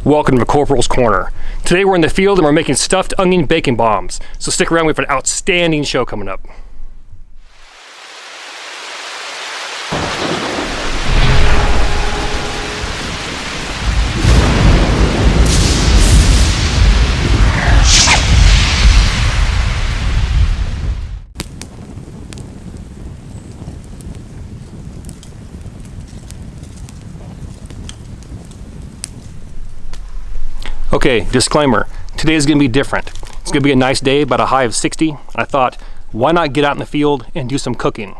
Welcome to Corporals Corner. Today we're in the field and we're making stuffed onion bacon bombs. So stick around, we have an outstanding show coming up. Okay, disclaimer, today is going to be different. It's going to be a nice day, about a high of 60. I thought, why not get out in the field and do some cooking?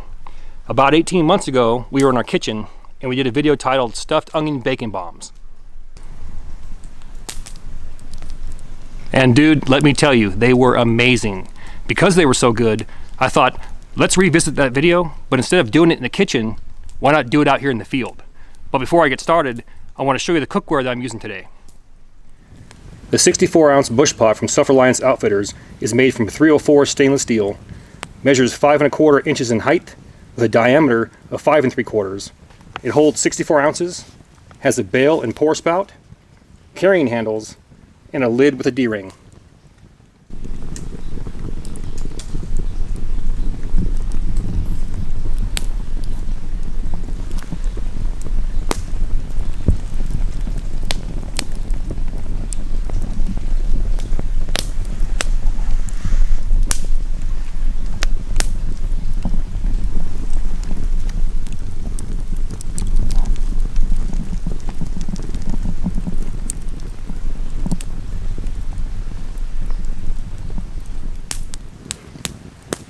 About 18 months ago, we were in our kitchen and we did a video titled Stuffed Onion Bacon Bombs. And dude, let me tell you, they were amazing. Because they were so good, I thought, let's revisit that video, but instead of doing it in the kitchen, why not do it out here in the field? But before I get started, I want to show you the cookware that I'm using today. The 64-ounce bush pot from Self-Reliance Outfitters is made from 304 stainless steel, measures 5 1/4 inches in height, with a diameter of 5 3/4. It holds 64 ounces, has a bail and pour spout, carrying handles, and a lid with a D-ring.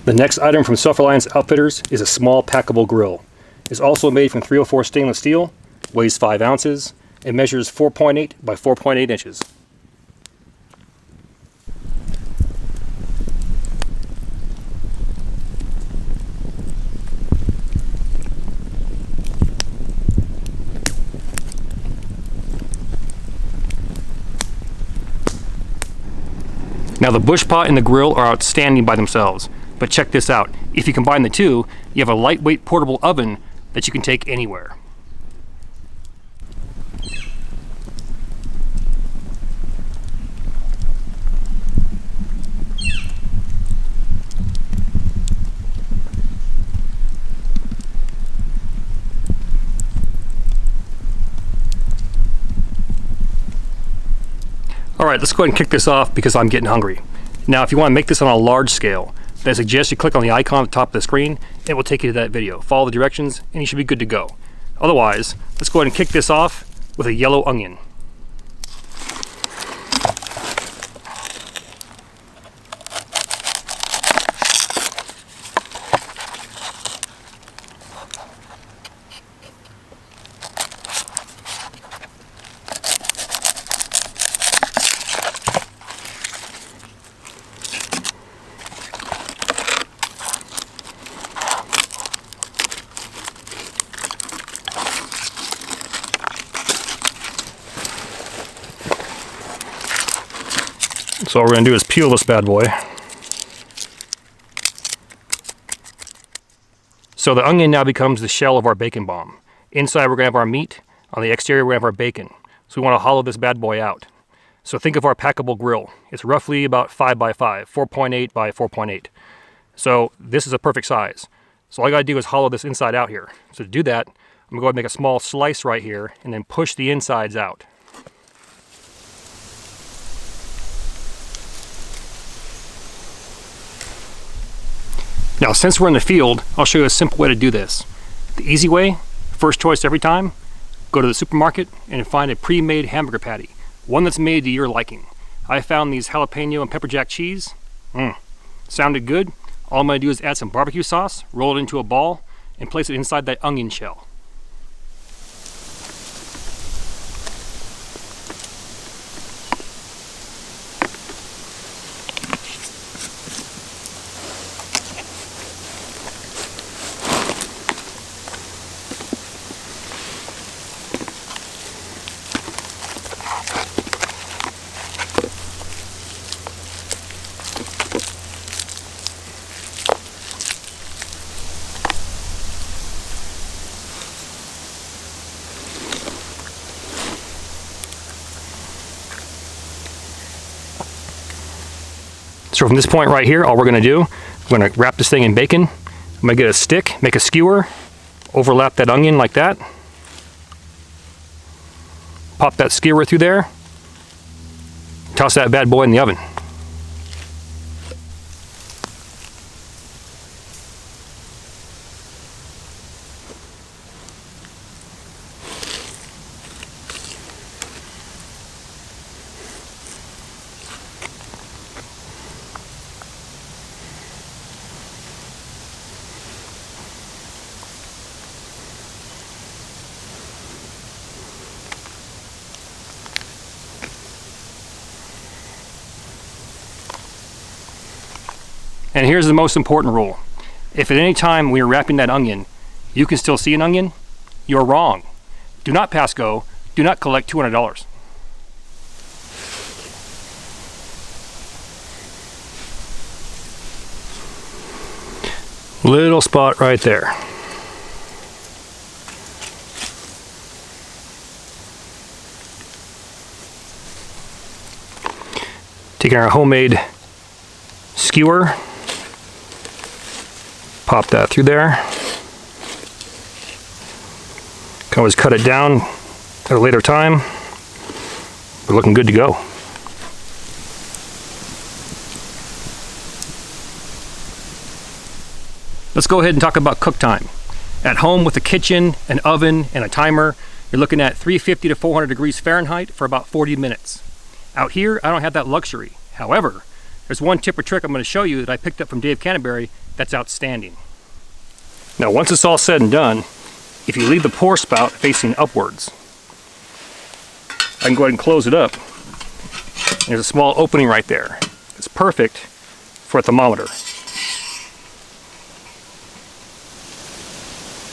The next item from Self-Reliance Outfitters is a small packable grill. It's also made from 304 stainless steel, weighs 5 ounces, and measures 4.8 by 4.8 inches. Now the bush pot and the grill are outstanding by themselves. But check this out, if you combine the two, you have a lightweight portable oven that you can take anywhere. Alright, let's go ahead and kick this off because I'm getting hungry. Now if you want to make this on a large scale, I suggest you click on the icon at the top of the screen. It will take you to that video. Follow the directions and you should be good to go. Otherwise, let's go ahead and kick this off with a yellow onion. So what we're going to do is peel this bad boy. So the onion now becomes the shell of our bacon bomb. Inside we're going to have our meat, on the exterior we're going to have our bacon. So we want to hollow this bad boy out. So think of our packable grill. It's roughly about 5 by 5, 4.8 by 4.8. So this is a perfect size. So all I got to do is hollow this inside out here. So to do that, I'm going to go ahead and make a small slice right here and then push the insides out. Now, since we're in the field, I'll show you a simple way to do this. The easy way, first choice every time, go to the supermarket and find a pre-made hamburger patty, one that's made to your liking. I found these jalapeno and pepper jack cheese. Sounded good. All I'm going to do is add some barbecue sauce, roll it into a ball, and place it inside that onion shell. So from this point right here, all we're gonna do, we're gonna wrap this thing in bacon. I'm gonna get a stick, make a skewer, overlap that onion like that. Pop that skewer through there. Toss that bad boy in the oven. And here's the most important rule. If at any time when you're wrapping that onion, you can still see an onion, you're wrong. Do not pass go. Do not collect $200. Little spot right there. Taking our homemade skewer, pop that through there. Can always cut it down at a later time. We're looking good to go. Let's go ahead and talk about cook time. At home with a kitchen, an oven, and a timer, you're looking at 350 to 400 degrees Fahrenheit for about 40 minutes. Out here, I don't have that luxury. However, there's one tip or trick I'm going to show you that I picked up from Dave Canterbury that's outstanding. Now, once it's all said and done, if you leave the pour spout facing upwards, I can go ahead and close it up. There's a small opening right there. It's perfect for a thermometer.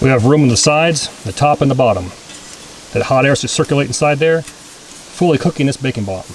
We have room on the sides, the top and the bottom. That hot air is to circulate inside there, fully cooking this bacon bottom.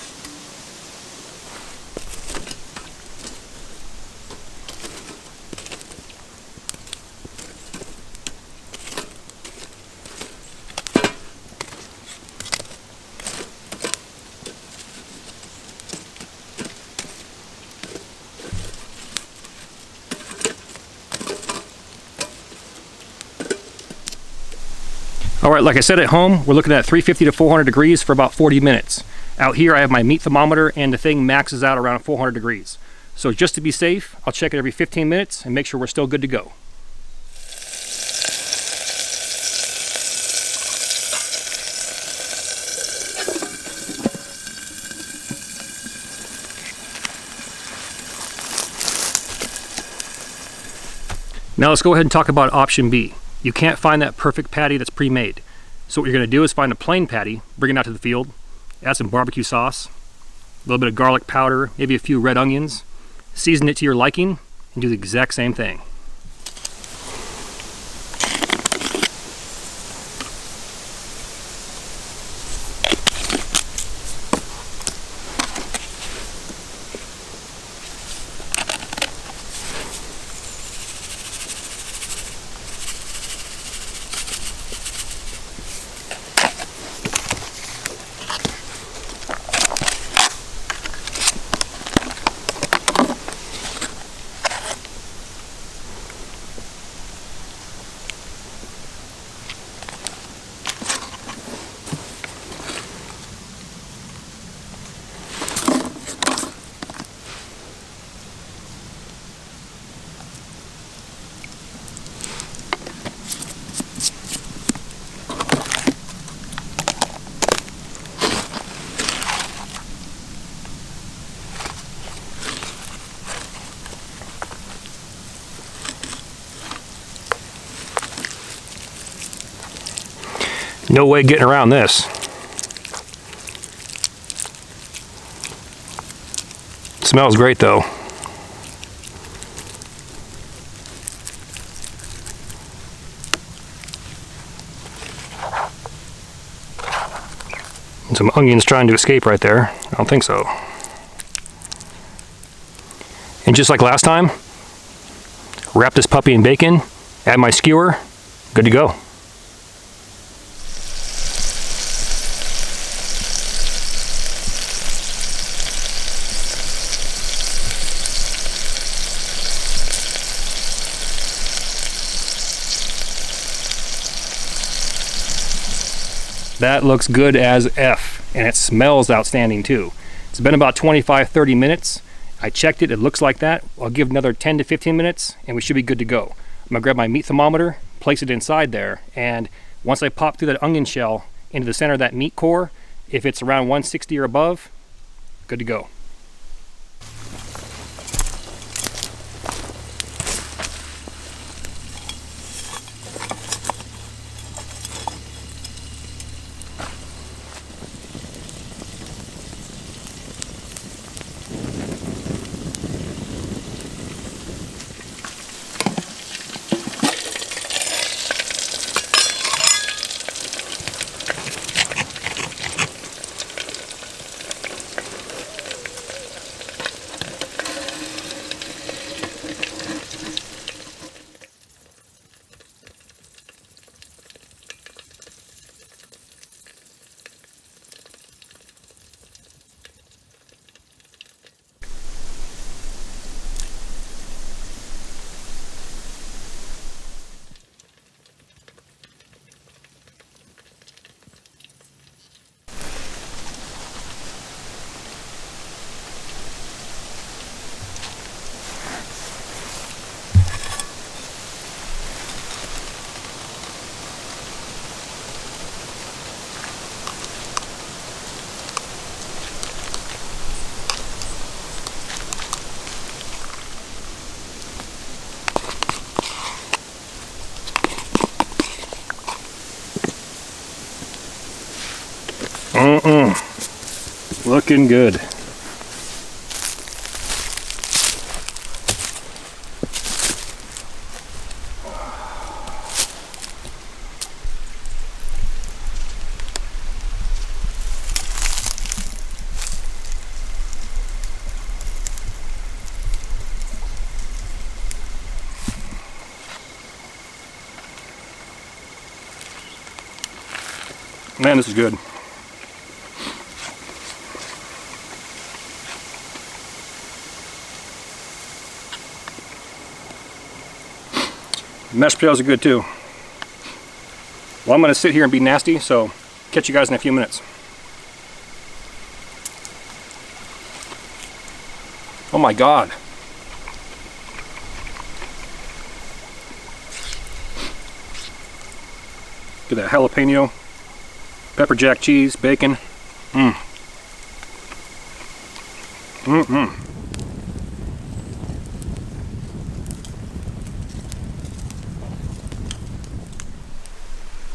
All right, like I said, at home, we're looking at 350 to 400 degrees for about 40 minutes. Out here, I have my meat thermometer and the thing maxes out around 400 degrees. So just to be safe, I'll check it every 15 minutes and make sure we're still good to go. Now let's go ahead and talk about option B. You can't find that perfect patty that's pre-made. So what you're going to do is find a plain patty, bring it out to the field, add some barbecue sauce, a little bit of garlic powder, maybe a few red onions, season it to your liking, and do the exact same thing. No way getting around this. Smells great though. And some onions trying to escape right there. I don't think so. And just like last time, wrap this puppy in bacon, add my skewer, good to go. That looks good as F, and it smells outstanding too. It's been about 25-30 minutes. I checked it, it looks like that. I'll give another 10 to 15 minutes and we should be good to go. I'm gonna grab my meat thermometer, place it inside there, and once I pop through that onion shell into the center of that meat core, if it's around 160 or above, good to go. Looking good. Man, this is good. Mashed potatoes are good too. Well, I'm going to sit here and be nasty, so catch you guys in a few minutes. Oh my God. Get that jalapeno, pepper jack cheese, bacon.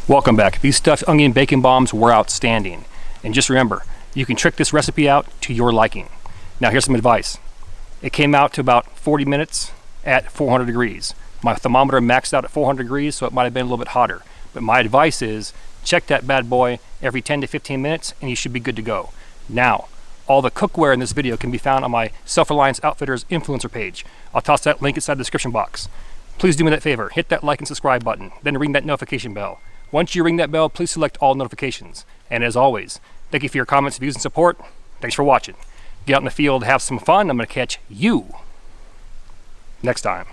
Welcome back. These stuffed onion bacon bombs were outstanding. And just remember, you can trick this recipe out to your liking. Now here's some advice. It came out to about 40 minutes at 400 degrees. My thermometer maxed out at 400 degrees, so it might have been a little bit hotter. But my advice is check that bad boy every 10 to 15 minutes and you should be good to go. Now, all the cookware in this video can be found on my Self-Reliance Outfitters influencer page. I'll toss that link inside the description box. Please do me that favor, hit that like and subscribe button, then ring that notification bell. Once you ring that bell, please select all notifications. And as always, thank you for your comments, views, and support. Thanks for watching. Get out in the field, have some fun. I'm going to catch you next time.